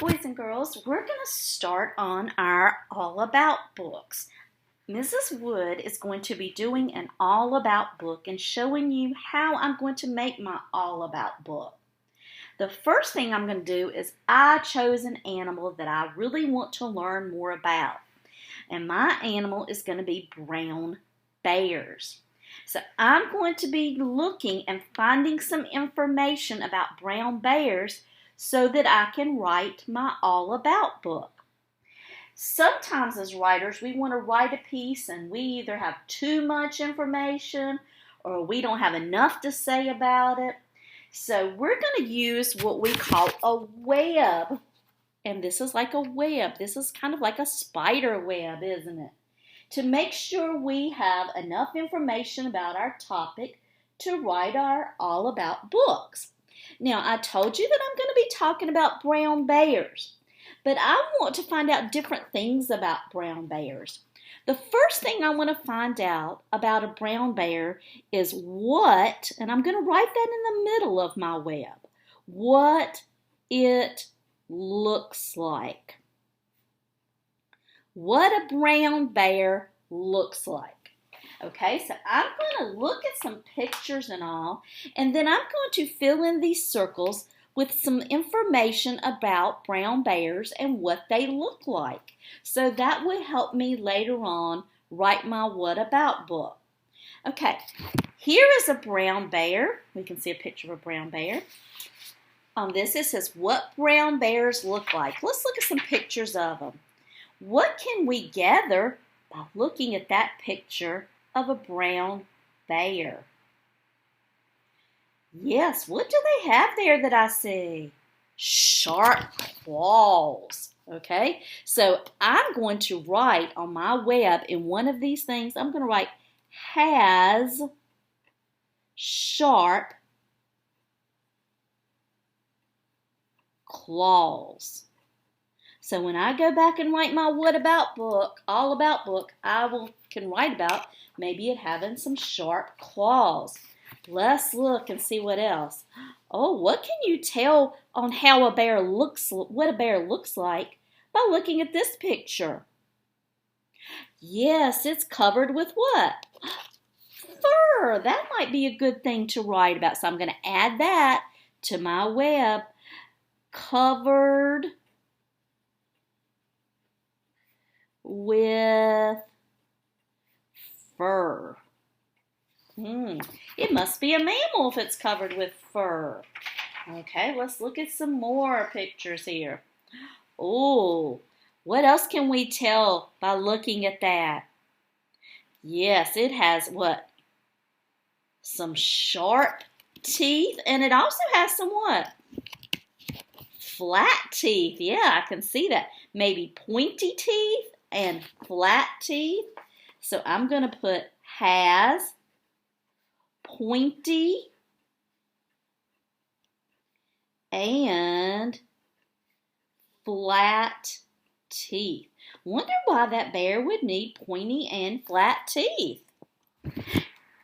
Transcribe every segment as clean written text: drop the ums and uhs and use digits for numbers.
Boys and girls, we're going to start on our All About books. Mrs. Wood is going to be doing an All About book and showing you how I'm going to make my All About book. The first thing I'm going to do is I chose an animal that I really want to learn more about. And my animal is going to be brown bears. So I'm going to be looking and finding some information about brown bears so that I can write my All About book. Sometimes as writers, we want to write a piece and we either have too much information or we don't have enough to say about it. So we're going to use what we call a web. And this is like a web. This is kind of like a spider web, isn't it? To make sure we have enough information about our topic to write our All About books. Now, I told you that I'm going to be talking about brown bears, but I want to find out different things about brown bears. The first thing I want to find out about a brown bear is what, and I'm going to write that in the middle of my web, what it looks like. What a brown bear looks like. Okay, so I'm going to look at some pictures and all, and then I'm going to fill in these circles with some information about brown bears and what they look like. So that will help me later on write my What About book. Okay, here is a brown bear. We can see a picture of a brown bear. On this it says, what brown bears look like. Let's look at some pictures of them. What can we gather by looking at that picture of a brown bear? Yes, what do they have there that I see? Sharp claws. Okay, so I'm going to write on my web in one of these things, I'm going to write has sharp claws. So when I go back and write my What About book, All About book, can write about maybe it having some sharp claws. Let's look and see what else. Oh, what can you tell on how what a bear looks like by looking at this picture? Yes, it's covered with what? Fur. That might be a good thing to write about. So I'm going to add that to my web. Covered with fur. It must be a mammal if it's covered with fur. Okay, let's look at some more pictures here. Oh, what else can we tell by looking at that? Yes, it has what? Some sharp teeth, and it also has some what? Flat teeth. Yeah, I can see that. Maybe pointy teeth and flat teeth. So I'm going to put has pointy and flat teeth. Wonder why that bear would need pointy and flat teeth.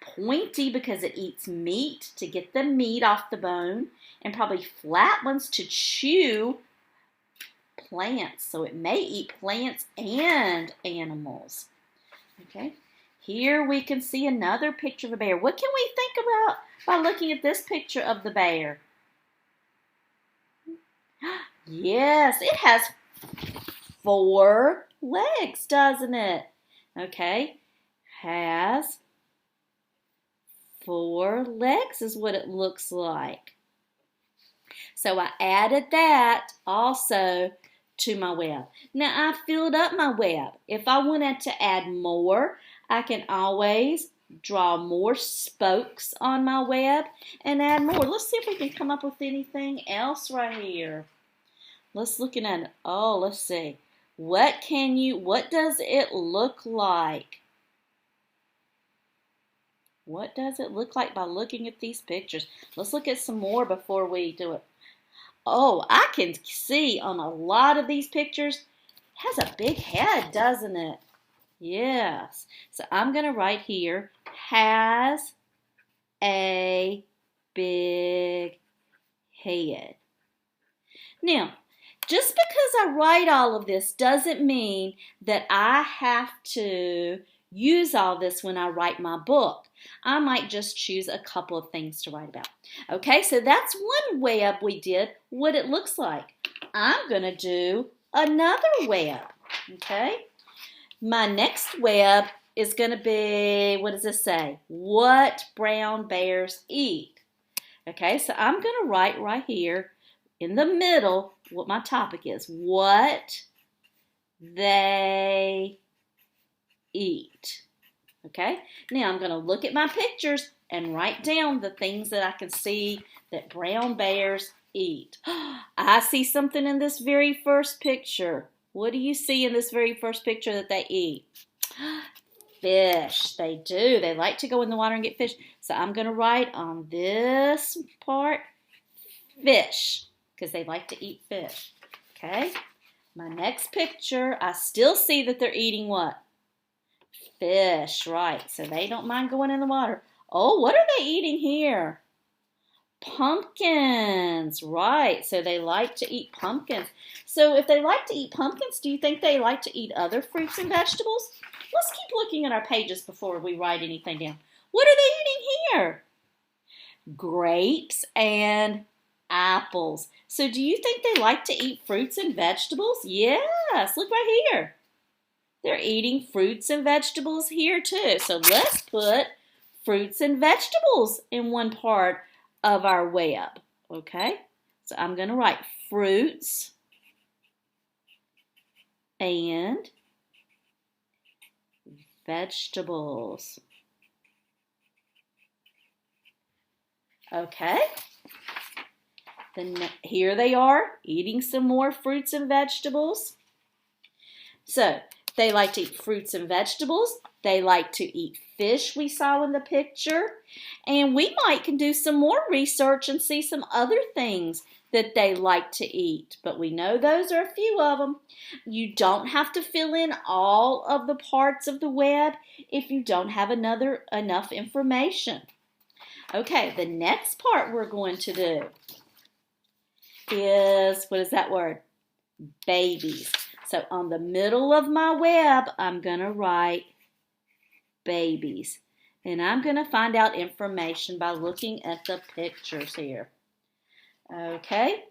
Pointy because it eats meat to get the meat off the bone, and probably flat ones to chew plants. So it may eat plants and animals. Okay, here we can see another picture of a bear. What can we think about by looking at this picture of the bear? Yes, it has 4 legs, doesn't it? Okay, has 4 legs is what it looks like. So I added that also to my web. Now I filled up my web. If I wanted to add more, I can always draw more spokes on my web and add more. Let's see if we can come up with anything else right here. Let's look at it. Oh, let's see. What does it look like? What does it look like by looking at these pictures? Let's look at some more before we do it. Oh, I can see on a lot of these pictures, it has a big head, doesn't it? Yes. So I'm going to write here, has a big head. Now, Just because I write all of this doesn't mean that I have to use all this when I write my book. I might just choose a couple of things to write about. Okay, so that's one web we did, what it looks like. I'm going to do another web. Okay, my next web is going to be, what does this say? What brown bears eat. Okay, so I'm going to write right here in the middle what my topic is. What they eat. Okay, now I'm going to look at my pictures and write down the things that I can see that brown bears eat. I see something in this very first picture. What do you see in this very first picture that they eat? Fish. They do. They like to go in the water and get fish. So I'm going to write on this part, fish, because they like to eat fish. Okay? My next picture, I still see that they're eating what? Fish, right. So they don't mind going in the water. Oh, what are they eating here? Pumpkins, right. So they like to eat pumpkins. So if they like to eat pumpkins, do you think they like to eat other fruits and vegetables? Let's keep looking at our pages before we write anything down. What are they eating here? Grapes and apples. So do you think they like to eat fruits and vegetables? Yes, look right here. They're eating fruits and vegetables here too. So let's put fruits and vegetables in one part of our web. Okay? So I'm going to write fruits and vegetables. Okay? Then here they are eating some more fruits and vegetables. So they like to eat fruits and vegetables. They like to eat fish we saw in the picture. And we can do some more research and see some other things that they like to eat. But we know those are a few of them. You don't have to fill in all of the parts of the web if you don't have enough information. Okay, the next part we're going to do is, what is that word? Babies. So on the middle of my web, I'm going to write babies. And I'm going to find out information by looking at the pictures here. Okay,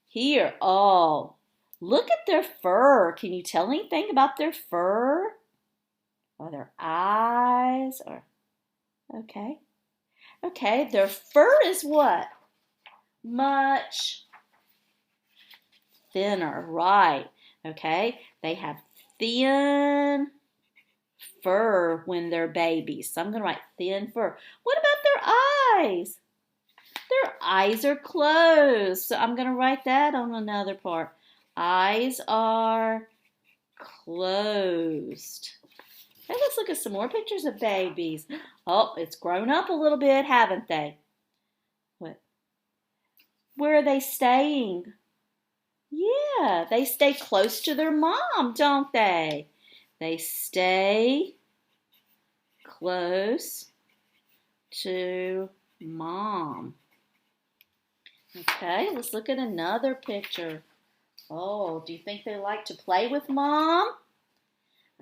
here, oh, look at their fur. Can you tell anything about their fur? Or their eyes? Or okay. Okay, their fur is what? Much thinner, right. Okay, they have thin fur when they're babies. So I'm going to write thin fur. What about their eyes? Their eyes are closed. So I'm going to write that on another part. Eyes are closed. Okay, let's look at some more pictures of babies. Oh, it's grown up a little bit, haven't they? What? Where are they staying? Yeah, they stay close to their mom, don't they? They stay close to mom. Okay, let's look at another picture. Oh, do you think they like to play with mom?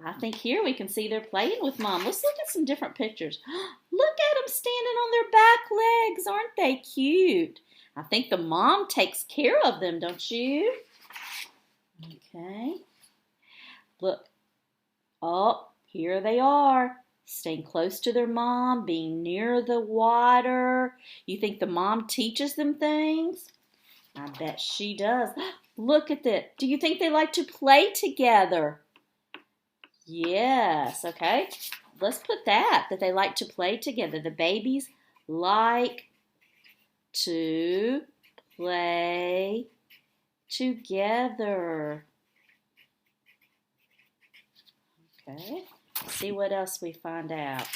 I think here we can see they're playing with mom. Let's look at some different pictures. Look at them standing on their back legs. Aren't they cute? I think the mom takes care of them, don't you? Okay. Look. Oh, here they are. Staying close to their mom, being near the water. You think the mom teaches them things? I bet she does. Look at that. Do you think they like to play together? Yes, okay. Let's put that they like to play together. The babies like to play together. Okay, let's see what else we find out.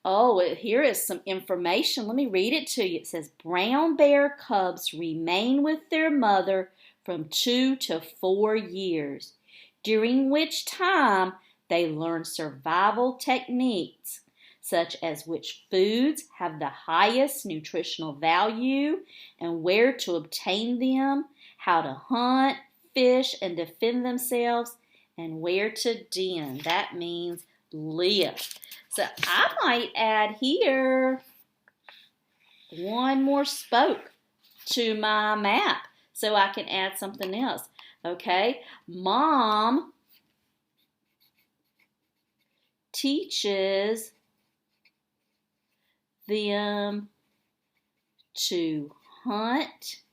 Oh, here is some information. Let me read it to you. It says, brown bear cubs remain with their mother from 2 to 4 years, during which time they learn survival techniques such as which foods have the highest nutritional value and where to obtain them, how to hunt, fish, and defend themselves, and where to den. That means live. So I might add here one more spoke to my map so I can add something else. Okay, Mom teaches them to hunt,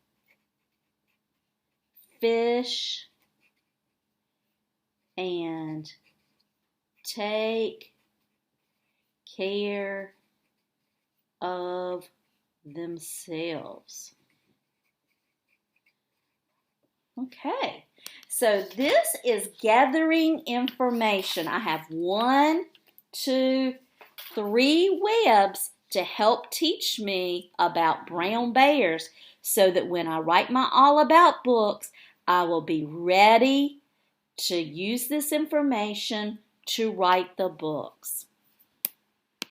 fish, and take care of themselves. Okay, so this is gathering information. I have 1, 2, 3 webs to help teach me about brown bears so that when I write my All About books, I will be ready to use this information to write the books.